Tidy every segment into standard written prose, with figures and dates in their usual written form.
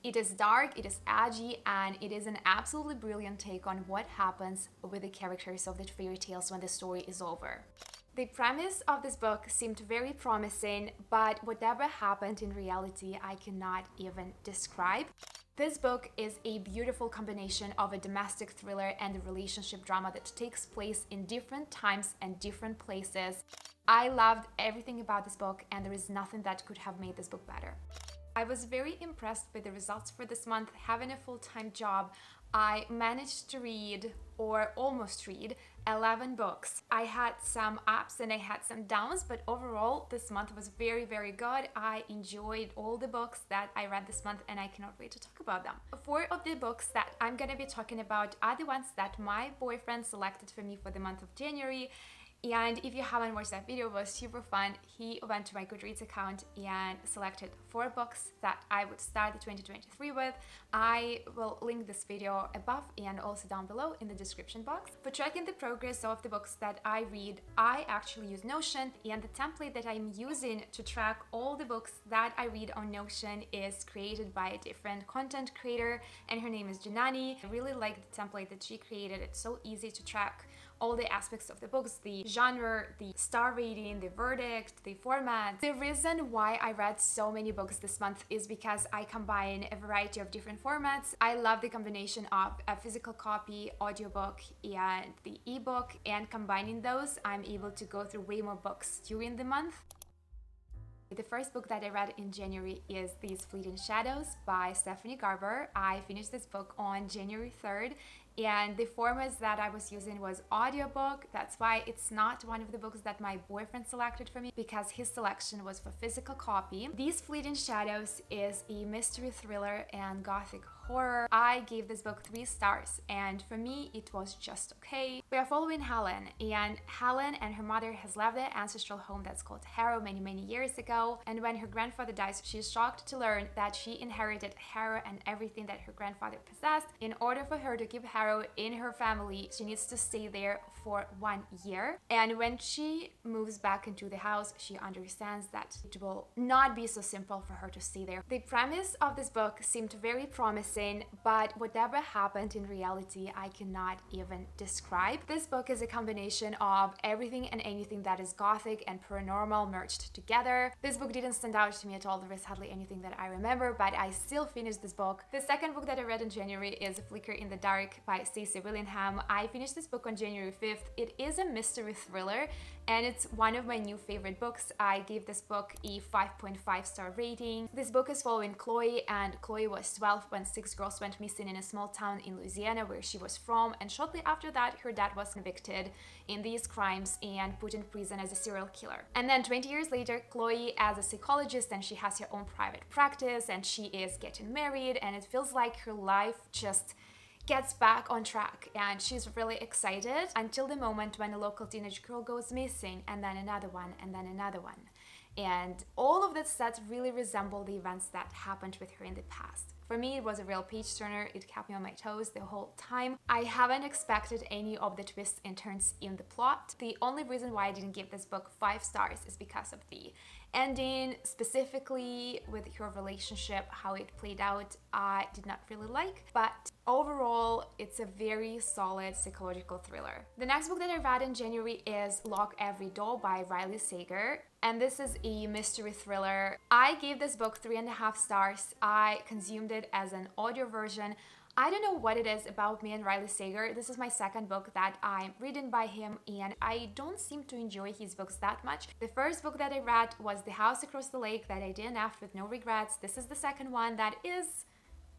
It is dark, it is edgy, and it is an absolutely brilliant take on what happens with the characters of the fairy tales when the story is over. The premise of this book seemed very promising, but whatever happened in reality, I cannot even describe. This book is a beautiful combination of a domestic thriller and a relationship drama that takes place in different times and different places. I loved everything about this book, and there is nothing that could have made this book better. I was very impressed with the results for this month. Having a full-time job, I managed to read, or almost read, 11 books. I had some ups and I had some downs, but overall this month was very, very good. I enjoyed all the books that I read this month, and I cannot wait to talk about them. 4 of the books that I'm gonna be talking about are the ones that my boyfriend selected for me for the month of January. And if you haven't watched that video, it was super fun. He went to my Goodreads account and selected 4 books that I would start the 2023 with. I will link this video above and also down below in the description box. For tracking the progress of the books that I read, I actually use Notion, and the template that I'm using to track all the books that I read on Notion is created by a different content creator, and her name is Janani. I really like the template that she created. It's so easy to track all the aspects of the books, the genre, the star rating, the verdict, the format. The reason why I read so many books this month is because I combine a variety of different formats. I love the combination of a physical copy, audiobook, and the ebook, and combining those, I'm able to go through way more books during the month. The first book that I read in January is These Fleeting Shadows by Stephanie Garber. I finished this book on January 3rd, and the format that I was using was audiobook. That's why it's not one of the books that my boyfriend selected for me, because his selection was for physical copy. These Fleeting Shadows is a mystery thriller and gothic horror. I gave this book 3 stars, and for me it was just okay. We are following Helen, and Helen and her mother has left their ancestral home that's called Harrow many years ago, and when her grandfather dies, she's shocked to learn that she inherited Harrow and everything that her grandfather possessed. In order for her to keep Harrow in her family, she needs to stay there for 1 year, and when she moves back into the house, she understands that it will not be so simple for her to stay there. The premise of this book seemed very promising, but whatever happened in reality, I cannot even describe. This book is a combination of everything and anything that is gothic and paranormal merged together. This book didn't stand out to me at all. There is hardly anything that I remember, but I still finished this book. The second book that I read in January is Flicker in the Dark by Stacey Willingham. I finished this book on January 5th. It is a mystery thriller, and it's one of my new favorite books. I gave this book a 5.5 star rating. This book is following Chloe, and Chloe was 12 when 6 girls went missing in a small town in Louisiana where she was from, and shortly after that her dad was convicted in these crimes and put in prison as a serial killer. And then 20 years later, Chloe as a psychologist, and she has her own private practice, and she is getting married, and it feels like her life just gets back on track, and she's really excited until the moment when a local teenage girl goes missing, and then another one, and then another one. And all of that sets really resemble the events that happened with her in the past. For me, it was a real page turner. It kept me on my toes the whole time. I haven't expected any of the twists and turns in the plot. The only reason why I didn't give this book 5 stars is because of the ending, specifically with her relationship, how it played out, I did not really like, but overall, it's a very solid psychological thriller. The next book that I read in January is Lock Every Door by Riley Sager, and this is a mystery thriller. I gave this book 3.5 stars. I consumed it as an audio version. I don't know what it is about me and Riley Sager. This is my second book that I'm reading by him, and I don't seem to enjoy his books that much. The first book that I read was The House Across the Lake that I DNF'd with no regrets. This is the second one that is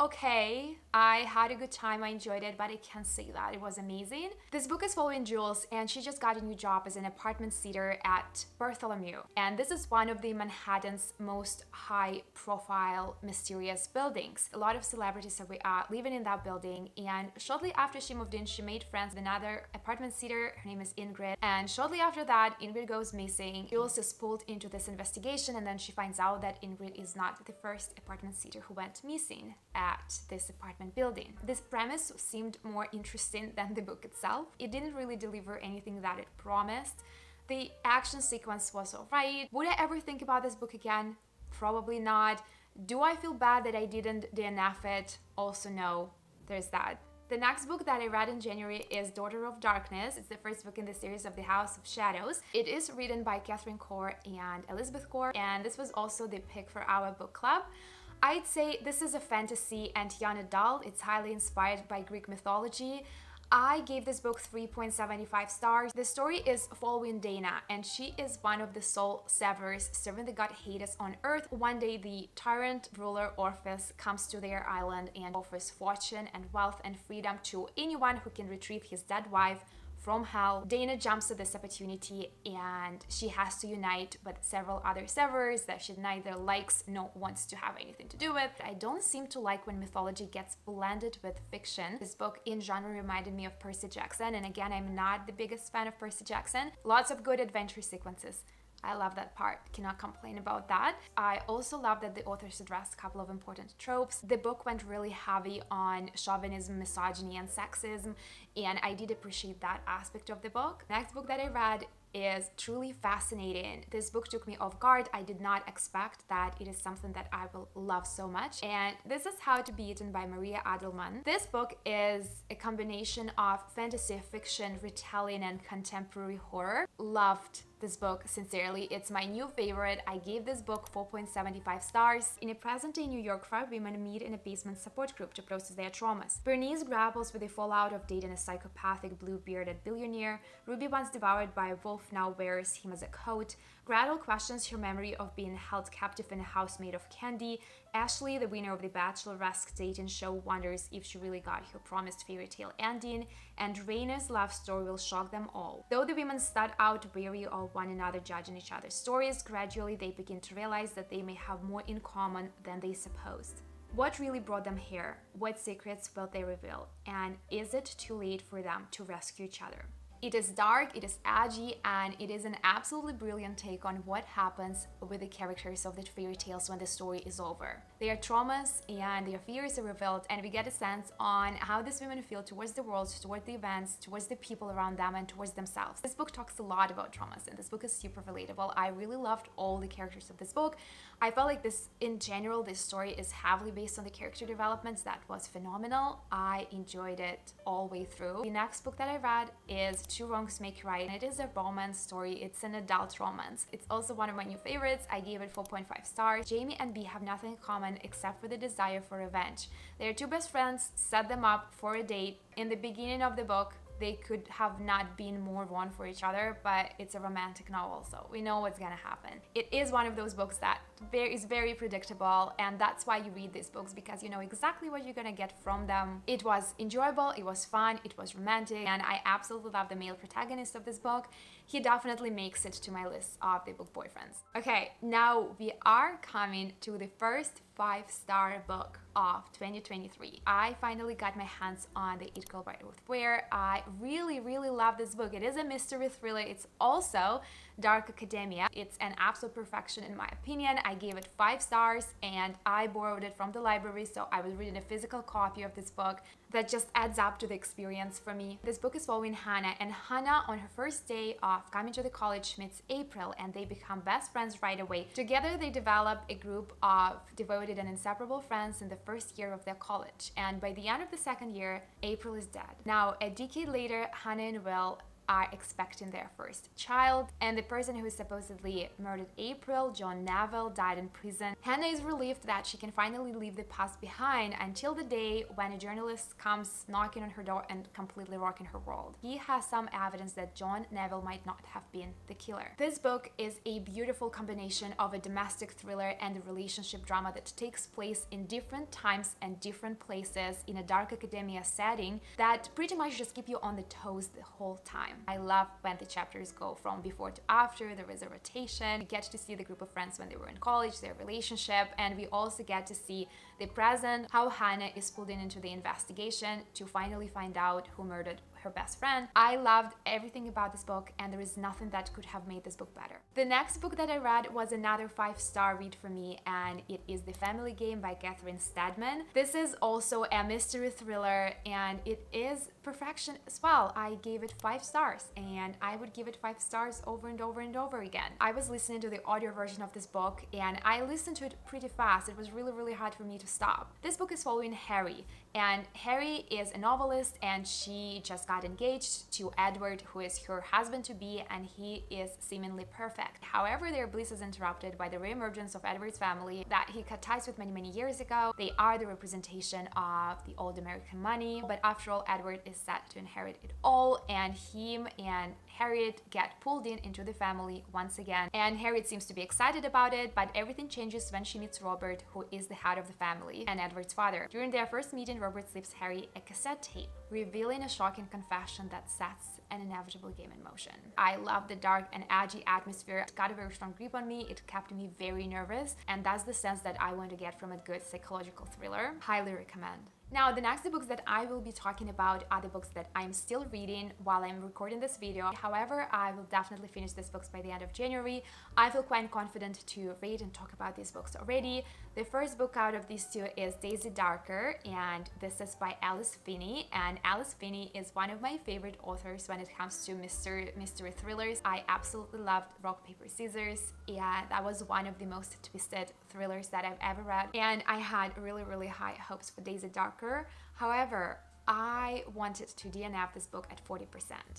okay. I had a good time, I enjoyed it, but I can't say that it was amazing. This book is following Jules, and she just got a new job as an apartment sitter at Bartholomew. And this is one of the Manhattan's most high-profile, mysterious buildings. A lot of celebrities are living in that building, and shortly after she moved in, she made friends with another apartment sitter. Her name is Ingrid. And shortly after that, Ingrid goes missing. Jules is pulled into this investigation, and then she finds out that Ingrid is not the first apartment sitter who went missing at this apartment building. This premise seemed more interesting than the book itself. It didn't really deliver anything that it promised. The action sequence was alright. Would I ever think about this book again? Probably not. Do I feel bad that I didn't DNF it? Also no, there's that. The next book that I read in January is Daughter of Darkness. It's the first book in the series of the House of Shadows. It is written by Catherine Core and Elizabeth Core, and this was also the pick for our book club. I'd say this is a fantasy and young adult. It's highly inspired by Greek mythology. I gave this book 3.75 stars. The story is following Dana, and she is one of the soul severers serving the god Hades on Earth. One day, the tyrant ruler Orpheus comes to their island and offers fortune and wealth and freedom to anyone who can retrieve his dead wife from hell. Dana jumps at this opportunity and she has to unite with several other severers that she neither likes nor wants to have anything to do with. I don't seem to like when mythology gets blended with fiction. This book in genre reminded me of Percy Jackson, and again, I'm not the biggest fan of Percy Jackson. Lots of good adventure sequences. I love that part, cannot complain about that. I also love that the authors addressed a couple of important tropes. The book went really heavy on chauvinism, misogyny, and sexism, and I did appreciate that aspect of the book. Next book that I read is truly fascinating. This book took me off guard. I did not expect that it is something that I will love so much. And this is How to Be Eaten by Maria Adelman. This book is a combination of fantasy fiction, retelling, and contemporary horror. Loved this book sincerely. It's my new favorite. I gave this book 4.75 stars. In a present-day New York, 5 women meet in a basement support group to process their traumas. Bernice grapples with the fallout of dating a psychopathic blue-bearded billionaire. Ruby, once devoured by a wolf, now wears him as a coat. Gretel questions her memory of being held captive in a house made of candy. Ashley, the winner of the Bachelor-esque dating show, wonders if she really got her promised fairy tale ending, and Raina's love story will shock them all. Though the women start out wary of one another, judging each other's stories, gradually they begin to realize that they may have more in common than they supposed. What really brought them here? What secrets will they reveal? And is it too late for them to rescue each other? It is dark, it is edgy, and it is an absolutely brilliant take on what happens with the characters of the fairy tales when the story is over. Their traumas and their fears are revealed, and we get a sense on how these women feel towards the world, towards the events, towards the people around them, and towards themselves. This book talks a lot about traumas, and this book is super relatable. I really loved all the characters of this book. I felt like this, in general, this story is heavily based on the character developments. That was phenomenal. I enjoyed it all the way through. The next book that I read is Two Wrongs Make Right, and it is a romance story. It's an adult romance. It's also one of my new favorites. I gave it 4.5 stars. Jamie and Bee have nothing in common except for the desire for revenge. Their two best friends set them up for a date. In the beginning of the book, they could have not been more one for each other, but it's a romantic novel, so we know what's gonna happen. It is one of those books that is very predictable, and that's why you read these books, because you know exactly what you're gonna get from them. It was enjoyable, it was fun, it was romantic, and I absolutely love the male protagonist of this book. He definitely makes it to my list of the book boyfriends. Okay, now we are coming to the first 5-star book of 2023. I finally got my hands on The It Girl by Ruth Ware. I really love this book. It is a mystery thriller. It's also dark academia. It's an absolute perfection in my opinion. I gave it 5 stars, and I borrowed it from the library, so I was reading a physical copy of this book. That just adds up to the experience for me. This book is following Hannah, and Hannah, on her first day of coming to the college, meets April, and they become best friends right away. Together they develop a group of devoted and inseparable friends in the first year of their college, and by the end of the second year, April is dead. Now, a decade later, Hannah and Will are expecting their first child, and the person who supposedly murdered April, John Neville, died in prison. Hannah is relieved that she can finally leave the past behind until the day when a journalist comes knocking on her door and completely rocking her world. He has some evidence that John Neville might not have been the killer. This book is a beautiful combination of a domestic thriller and a relationship drama that takes place in different times and different places in a dark academia setting that pretty much just keep you on the toes the whole time. I love when the chapters go from before to after. There is a rotation. We get to see the group of friends when they were in college, their relationship, and we also get to see the present, how Hannah is pulled into the investigation to finally find out who murdered her best friend. I loved everything about this book, and there is nothing that could have made this book better. The next book that I read was another 5-star read for me, and it is The Family Game by Catherine Stedman. This is also a mystery thriller, and it is perfection as well. I gave it 5 stars, and I would give it 5 stars over and over and over again. I was listening to the audio version of this book, and I listened to it pretty fast. It was really hard for me to stop. This book is following Harry, and Harry is a novelist, and she just got engaged to Edward, who is her husband-to-be, and he is seemingly perfect. However, their bliss is interrupted by the re-emergence of Edward's family that he cut ties with many years ago. They are the representation of the old American money, but after all, Edward is set to inherit it all, and him and Harriet get pulled into the family once again, and Harriet seems to be excited about it, but everything changes when she meets Robert, who is the head of the family and Edward's father. During their first meeting, Robert slips Harry a cassette tape, revealing a shocking confession that sets an inevitable game in motion. I love the dark and edgy atmosphere. It got a very strong grip on me. It kept me very nervous, and that's the sense that I want to get from a good psychological thriller. Highly recommend. Now, the next books that I will be talking about are the books that I'm still reading while I'm recording this video. However, I will definitely finish these books by the end of January. I feel quite confident to read and talk about these books already. The first book out of these two is Daisy Darker, and this is by Alice Feeney. And Alice Feeney is one of my favorite authors when it comes to mystery thrillers. I absolutely loved Rock, Paper, Scissors. Yeah, that was one of the most twisted thrillers that I've ever read. And I had really high hopes for Daisy Darker. However, I wanted to DNF this book at 40%.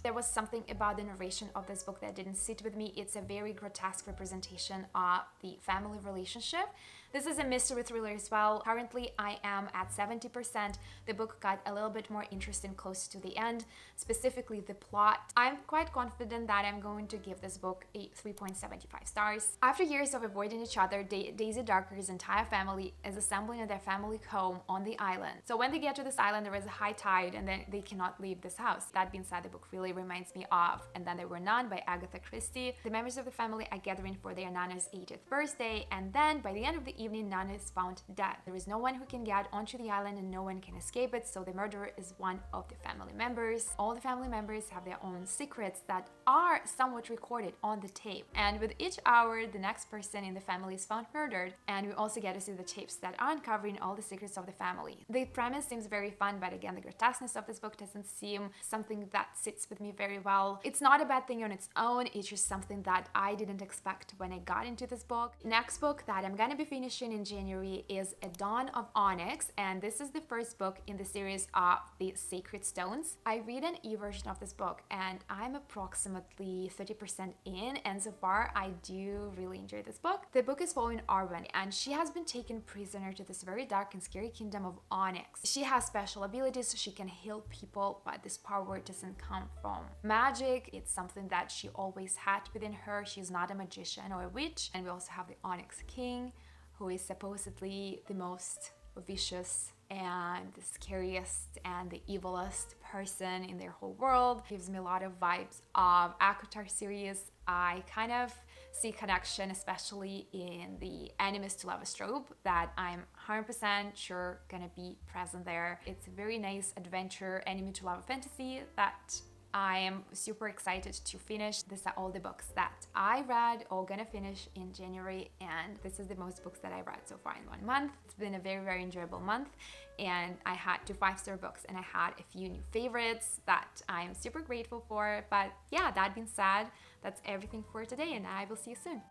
There was something about the narration of this book that didn't sit with me. It's a very grotesque representation of the family relationship. This is a mystery thriller as well. Currently, I am at 70%. The book got a little bit more interesting close to the end, specifically the plot. I'm quite confident that I'm going to give this book a 3.75 stars. After years of avoiding each other, Daisy Darker's entire family is assembling at their family home on the island. So when they get to this island, there is a high tide, and then they cannot leave this house. That being said, the book really reminds me of And Then There Were None by Agatha Christie. The members of the family are gathering for their Nana's 80th birthday, and then by the end of the evening, Nana is found dead. There is no one who can get onto the island, and no one can escape it, so the murderer is one of the family members. All the family members have their own secrets that are somewhat recorded on the tape, and with each hour, the next person in the family is found murdered, and we also get to see the tapes that are uncovering all the secrets of the family. The premise seems very fun, but again, the grotesqueness of this book doesn't seem something that sits with me very well. It's not a bad thing on its own, it's just something that I didn't expect when I got into this book. Next book that I'm gonna be finishing in January is A Dawn of Onyx, and this is the first book in the series of the Sacred Stones. I read an e-version of this book, and I'm approximately 30% in, and so far I do really enjoy this book. The book is following Arwen, and she has been taken prisoner to this very dark and scary kingdom of Onyx. She has special abilities, she can heal people, but this power doesn't come from magic. It's something that she always had within her. She's not a magician or a witch. And we also have the Onyx King, who is supposedly the most vicious and the scariest and the evilest person in their whole world. Gives me a lot of vibes of ACOTAR series. I kind of see connection, especially in the enemies to lovers trope, that I'm 100% sure gonna be present there. It's a very nice adventure, enemy to lover fantasy that I am super excited to finish. These are all the books that I read or gonna finish in January, and this is the most books that I read so far in 1 month. It's been a very enjoyable month, and I had 2 5-star books, and I had a few new favorites that I'm super grateful for. But yeah, that being said, that's everything for today, and I will see you soon.